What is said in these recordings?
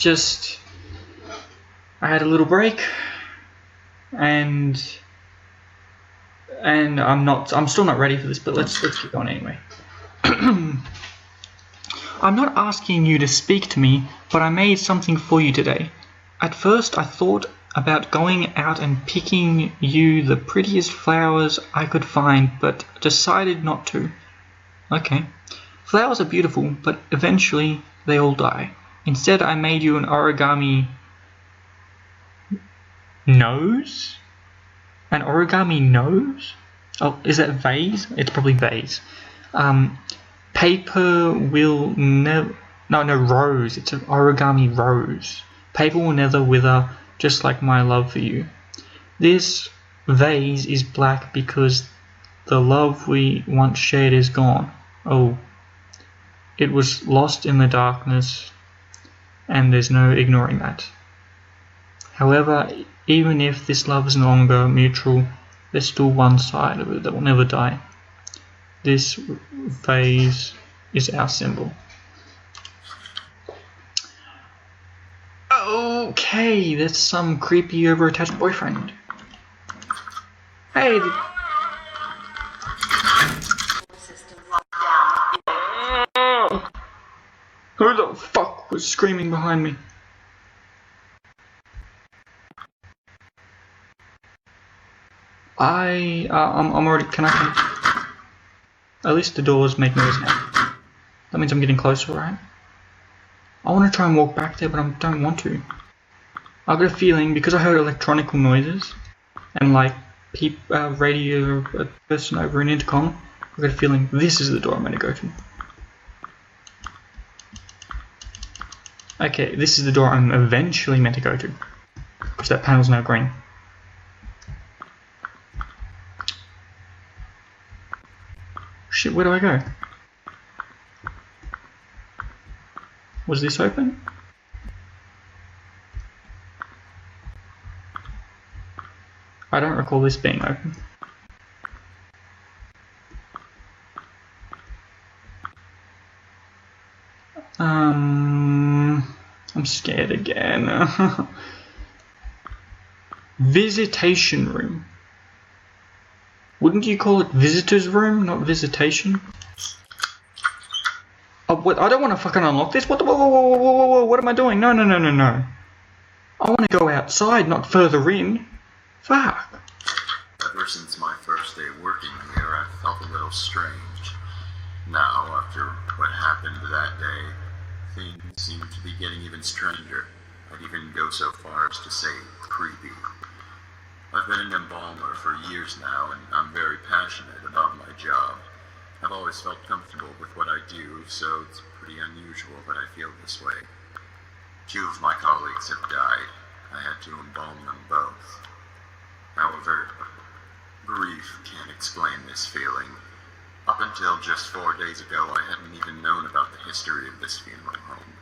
just I had a little break, and I'm still not ready for this, but let's keep going anyway. I'm not asking you to speak to me, but I made something for you today. At first I thought about going out and picking you the prettiest flowers I could find, but decided not to. Okay. Flowers are beautiful, but eventually they all die. Instead I made you an origami nose? An origami nose? Oh, is that vase? It's probably vase. Paper will never... No, rose. It's an origami rose. Paper will never wither, just like my love for you. This vase is black because the love we once shared is gone. Oh. It was lost in the darkness, and there's no ignoring that. However, even if this love is no longer mutual, there's still one side of it that will never die. This vase is our symbol. Okay, that's some creepy over-attached boyfriend. Hey. Who the fuck was screaming behind me? I'm already, can I? At least the doors make noise now. That means I'm getting closer, right? I want to try and walk back there, but I don't want to. I've got a feeling, because I heard electronic noises, and like radio person over an intercom, I've got a feeling this is the door I'm going to go to. Okay, this is the door I'm eventually meant to go to, because that panel's now green. Shit, where do I go? Was this open? I don't recall this being open. I'm scared again. Visitation room. Wouldn't you call it visitor's room, not visitation? Oh, what? I don't want to fucking unlock this. What the? Whoa, what am I doing? No. I want to go outside, not further in. Fuck. Ever since my first day working here, I felt a little strange. Now, after what happened that day, things seem to be getting even stranger. I'd even go so far as to say creepy. I've been an embalmer for years now, and I'm very passionate about my job. I've always felt comfortable with what I do, so it's pretty unusual that I feel this way. 2 of my colleagues have died. I had to embalm them both. However, grief can't explain this feeling. Up until just 4 days ago, I hadn't even known about the history of this funeral home.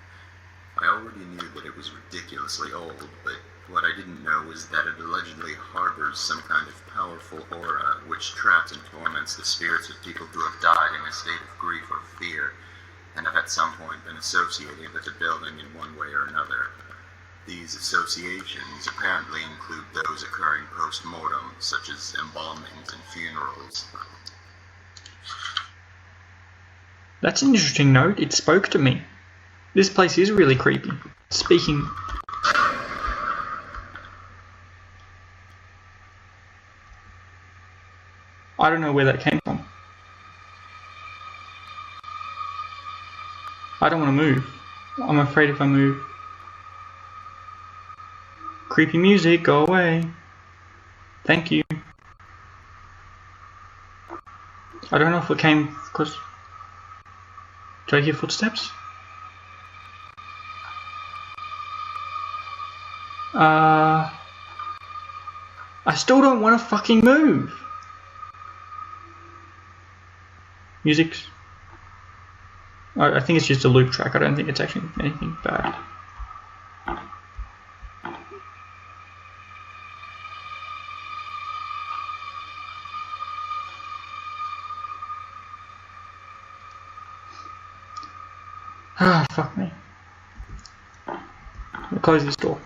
I already knew that it was ridiculously old, but what I didn't know was that it allegedly harbors some kind of powerful aura which traps and torments the spirits of people who have died in a state of grief or fear, and have at some point been associated with the building in one way or another. These associations apparently include those occurring post-mortem, such as embalmings and funerals. That's an interesting note. It spoke to me. This place is really creepy. Speaking... I don't know where that came from. I don't want to move. I'm afraid if I move... Creepy music, go away. Thank you. I don't know if it came because... Do I hear footsteps? I still don't want to fucking move. Music's... I think it's just a loop track. I don't think it's actually anything bad. Ah, fuck me. Close this door.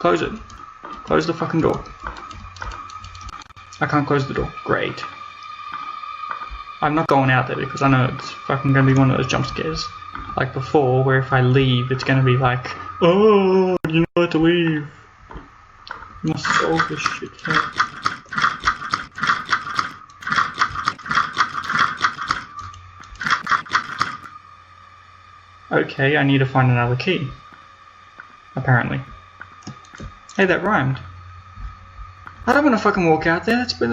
Close it. Close the fucking door. I can't close the door. Great. I'm not going out there because I know it's fucking gonna be one of those jump scares. Like before, where if I leave, it's gonna be like, oh, you know where to leave. You must solve this shit first. Okay, I need to find another key. Apparently. Hey, that rhymed. I don't want to fucking walk out there. That's been.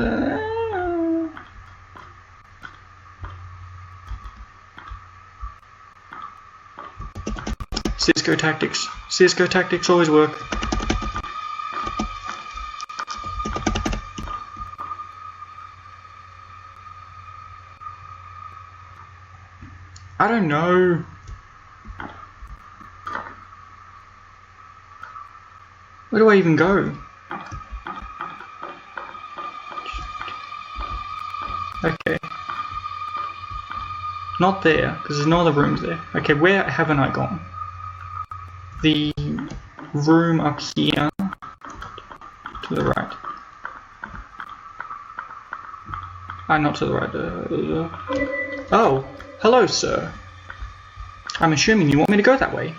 Cisco tactics. Cisco tactics always work. I don't know. Where do I even go? Okay. Not there, because there's no other rooms there. Okay, where haven't I gone? The room up here to the right. Not to the right. Oh, hello, sir. I'm assuming you want me to go that way.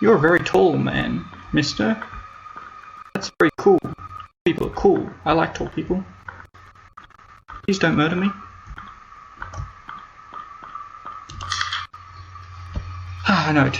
You're a very tall man, mister. That's very cool. People are cool. I like tall people. Please don't murder me. Note.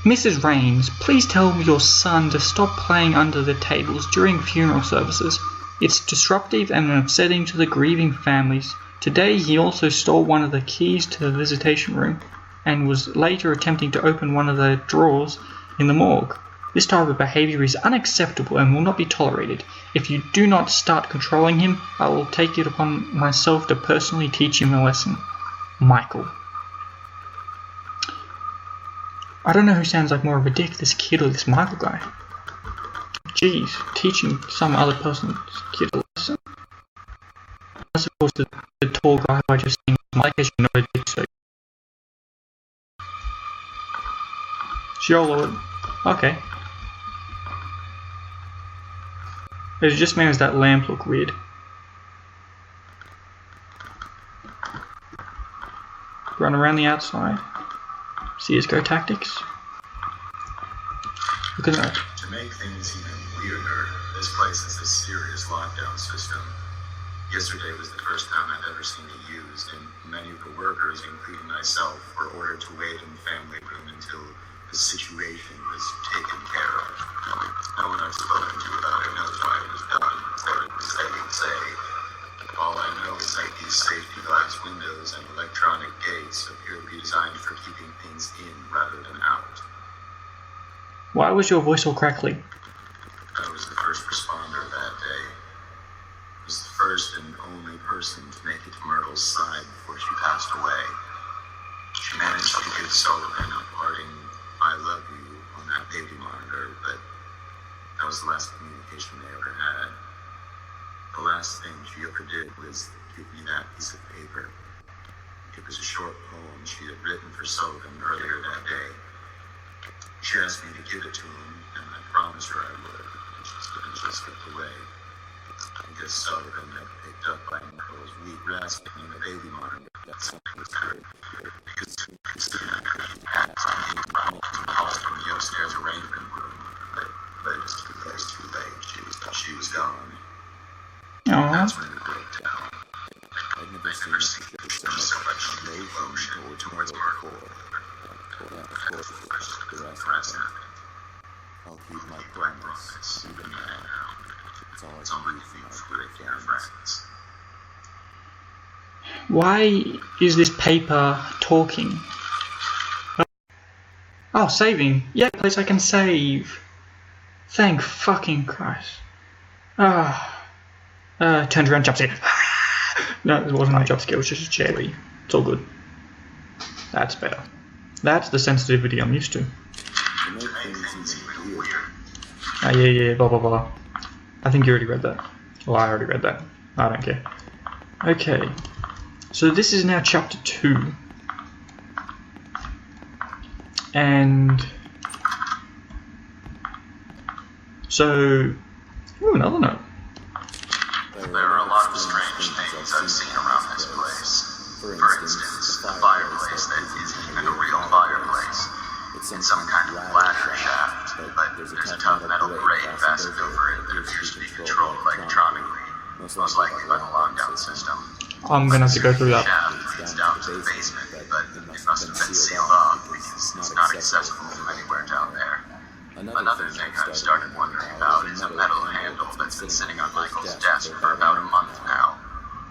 Mrs. Raines, please tell your son to stop playing under the tables during funeral services. It's disruptive and upsetting to the grieving families. Today he also stole one of the keys to the visitation room and was later attempting to open one of the drawers in the morgue. This type of behavior is unacceptable and will not be tolerated. If you do not start controlling him, I will take it upon myself to personally teach him a lesson. Michael. I don't know who sounds like more of a dick, this kid or this Michael guy. Jeez, teaching some other person's kid a lesson. I suppose the tall guy who I just seen was Mike, as you know, a dick, so. Sure, Lord. Okay. It just makes that lamp look weird. Run around the outside. CSGO tactics. Look at that. To make things even weirder, this place has a serious lockdown system. Yesterday was the first time I've ever seen it used, and many of the workers, including myself, were ordered to wait in the family room until the situation was taken care of. No one I've spoken to about it knows why it was done, or as they would say. All I know is that these safety glass windows and electronic gates appear to be designed for keeping things in rather than out. Why was your voice all crackly? I was the first responder that day. I was the first and only person to make it to Myrtle's side before she passed away. She managed to give Sullivan a parting "I love you" on that baby monitor, but that was the last communication they ever had. The last thing she ever did was give me that piece of paper. It was a short poem she had written for Sullivan earlier that day. She asked me to give it to him, and I promised her I would, and she slipped away. I guess Sullivan had picked up by Nicole's weak rasping in the baby monitor that something was hurt. Because she had something from the upstairs arrangement room, but it was too late. She was gone. That's when it broke down. I'd never seen so much emotion towards Myrtle before. The rest happened. I'll keep my promise, even now. It's all I can do for my dear friends. Why is this paper talking? Oh, saving. Yeah, place I can save. Thank fucking Christ. Turned around, jump scare. No, it wasn't a jump scare, it was just a cherry. It's all good. That's better. That's the sensitivity I'm used to. Yeah, blah blah blah. I think you already read that. Well, I already read that. I don't care. Okay. So this is now chapter 2. And so, ooh, another note. There are a lot of strange things I've seen around this place. For instance, the fireplace that isn't even a real fireplace. It's some kind of ladder shaft, but there's a tough metal grate fastened over it that appears to be controlled electronically, most likely by the lockdown system. I'm gonna have to go through that. The shaft leads down to the basement, but it must have been sealed off because it's not accessible from anywhere down there. Another thing I've started wondering about is a metal handle that's been sitting on Michael's desk for about a month now.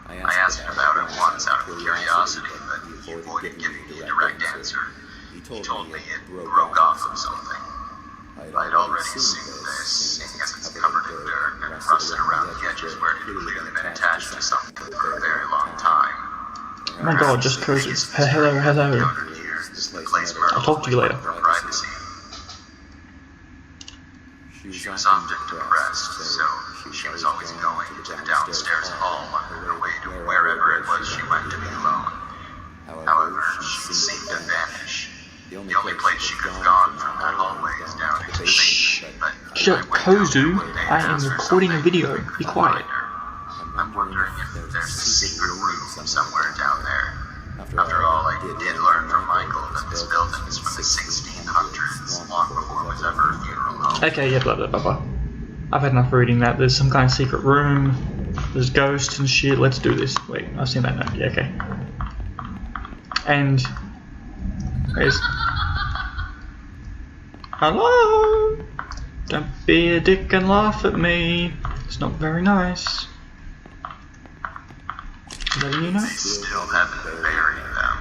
I asked him about it once out of curiosity, but he avoided giving me a direct answer. He told me it broke off from something. I'd already seen this, seeing as it's covered in dirt and rusted around the edges where it had clearly been attached to something for a very long time. Oh my god, just cause it's hello. I'll talk to you later. Privacy. She was often depressed, so she was always going to the downstairs hall on her way to wherever it was she went to be alone. However, she seemed to vanish. The only place she could have gone from that hallway is down into the basement, but Shut, Kozu, I am recording a video. Be quiet. I'm wondering if there's a secret room somewhere down there. After all, I did learn from Michael that this building is from the 1600s, long before it was ever a funeral home. Okay, yeah, blah blah blah blah. I've had enough reading that. There's some kind of secret room. There's ghosts and shit. Let's do this. Wait, I've seen that note. Yeah, okay. And there's hello. Don't be a dick and laugh at me. It's not very nice. Is that you know? They still haven't buried them.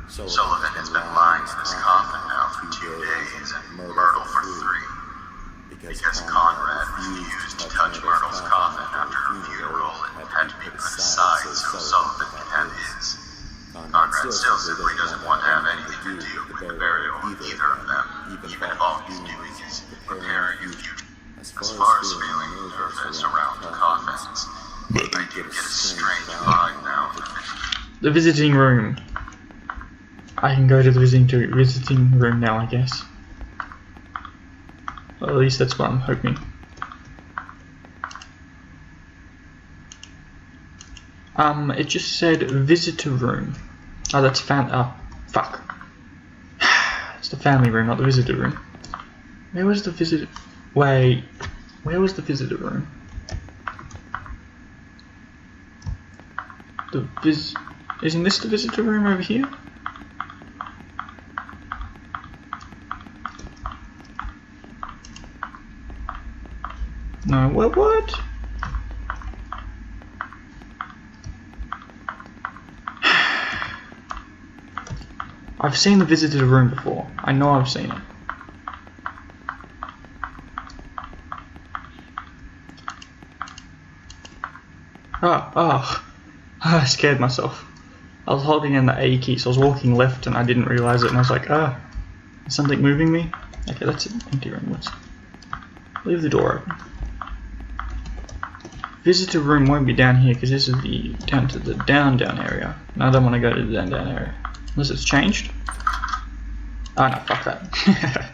Sullivan has been lying in his coffin now for 2 days and Myrtle for 3. Because Conrad refused to touch Myrtle's coffin after her funeral and had to be put aside so Sullivan could have his. Conrad still simply doesn't want to have anything to do with the burial of either of them, even if all he's doing is preparing a future. As far as feeling nervous around the coffins, I do get a strange vibe now. The visiting room. I can go to the visiting room now, I guess. Well, at least that's what I'm hoping. It just said visitor room. Oh, that's fuck. It's the family room, not the visitor room. Where was the visitor? Wait, where was the visitor room? Isn't this the visitor room over here? No, what? I've seen the visitor room before. I know I've seen it. I scared myself. I was holding in the A key, so I was walking left and I didn't realise it, and I was like, is something moving me? Okay, that's an empty room. Let's leave the door open. Visitor room won't be down here because this is the down to the down area. And I don't want to go to the down area unless it's changed. Oh no, fuck that.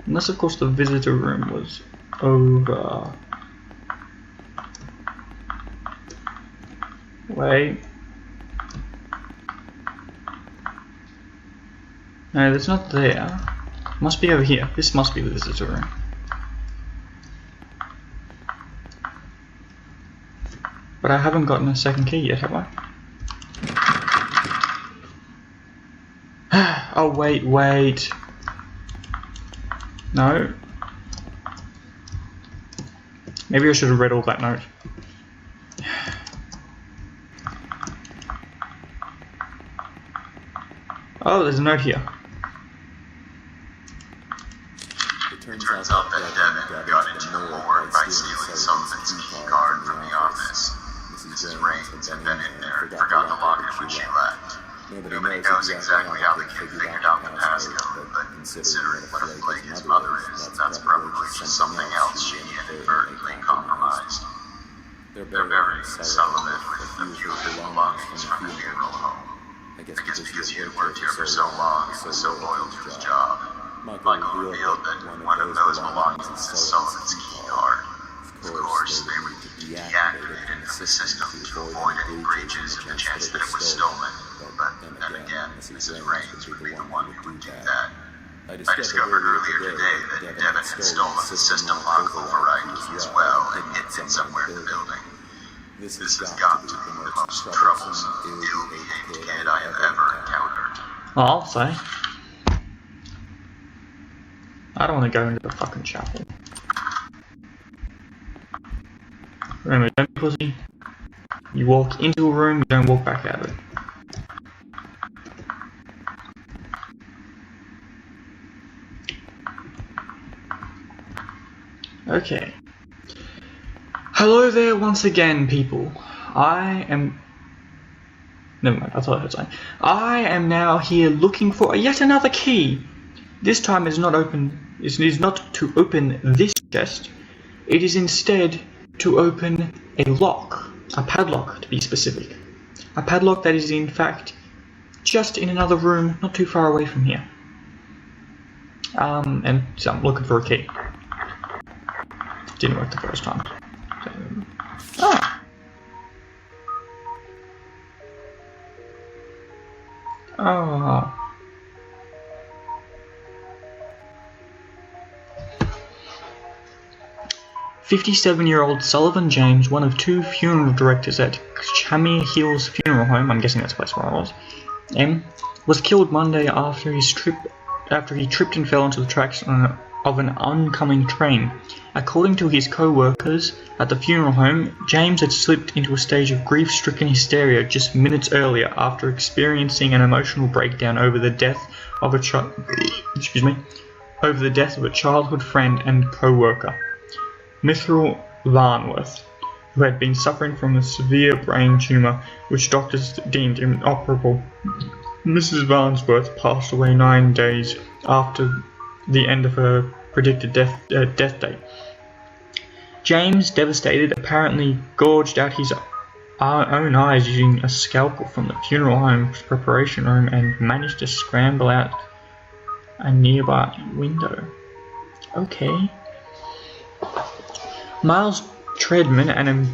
Unless of course the visitor room was over. Wait. No, that's not there. It must be over here. This must be the visitor room. But I haven't gotten a second key yet, have I? Oh, wait. No. Maybe I should have read all that note. Oh, there's a note here. It turns out that Devin got into the war by stealing Sullivan's key card from the office. Mrs. Raines had been in there and forgot to lock it when she left. Nobody knows exactly how the kid figured out the passcode, but considering what a flake his mother is, that's probably just something else she inadvertently compromised. They're burying Sullivan with a few of his belongings from the funeral home. I guess because he had worked here for so long and was so loyal to his job. Michael revealed that one of those belongings is Sullivan's key card. Of course, they were deactivated into the system to avoid any breaches and the chance that it was stolen. But then again, Mrs. Raines would be the one who would do that. I discovered earlier today that Devin had stolen the system lock override key as well and hidden it somewhere in the building. This has got to be the most troublesome, ill-behaved kid I have ever encountered. I'll say. I don't want to go into the fucking chapel. Remember, don't be pussy. You walk into a room, you don't walk back out of it. Okay. Hello there once again, people. Never mind, I thought I heard something. I am now here looking for yet another key. This time it is not to open this chest. It is instead to open a lock. A padlock, to be specific. A padlock that is in fact just in another room not too far away from here. And so I'm looking for a key. Didn't work the first time. Oh. 57-year-old Sullivan James, one of two funeral directors at Chamir Hills Funeral Home, I'm guessing that's the place where I was, was killed Monday after he tripped and fell onto the tracks of an oncoming train. According to his co-workers at the funeral home, James had slipped into a stage of grief-stricken hysteria just minutes earlier after experiencing an emotional breakdown over the death of a childhood friend and co-worker, Mithril Varnworth, who had been suffering from a severe brain tumour which doctors deemed inoperable. Mrs. Varnsworth passed away 9 days after the end of her predicted death date. James, devastated, apparently gouged out his own eyes using a scalpel from the funeral home's preparation room and managed to scramble out a nearby window. Okay. Miles Treadman and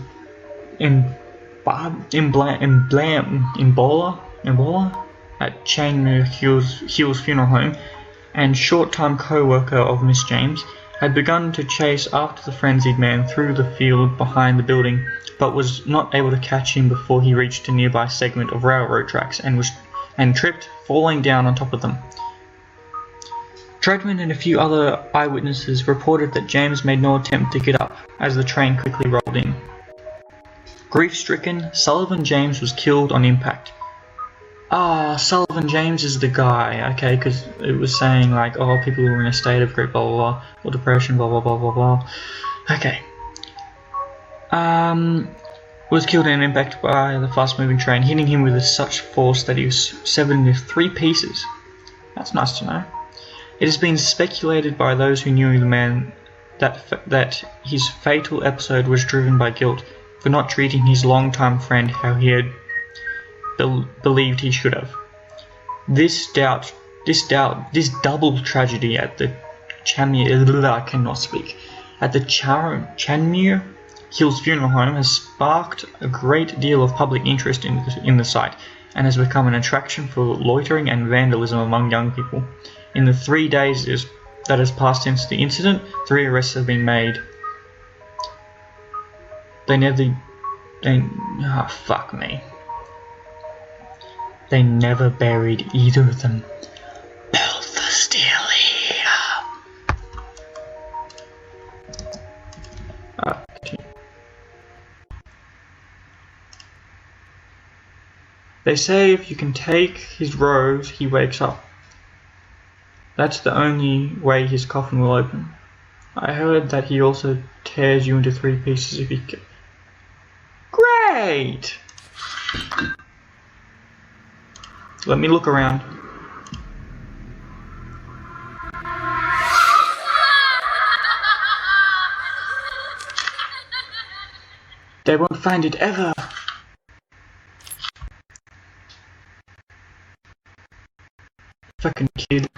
Imbola at Chamir Hills Funeral Home and short-time co-worker of Miss James had begun to chase after the frenzied man through the field behind the building, but was not able to catch him before he reached a nearby segment of railroad tracks and tripped, falling down on top of them. Treadman and a few other eyewitnesses reported that James made no attempt to get up as the train quickly rolled in. Grief-stricken, Sullivan James was killed on impact. Sullivan James is the guy, okay, because it was saying like, oh, people who were in a state of grief, blah blah blah, or depression, blah blah blah blah blah. Okay. Was killed in an impact by the fast-moving train, hitting him with such force that he was severed into 3 pieces. That's nice to know. It has been speculated by those who knew the man that his fatal episode was driven by guilt for not treating his longtime friend how he had believed he should have. This double tragedy at the Chamir Hills Funeral Home has sparked a great deal of public interest in the site and has become an attraction for loitering and vandalism among young people. In the 3 days that has passed since the incident, 3 arrests have been made. Fuck me. They never buried either of them. Both are still here. They say if you can take his rose, he wakes up. That's the only way his coffin will open. I heard that he also tears you into 3 pieces if he can. Great! Let me look around. They won't find it ever. Fucking kid.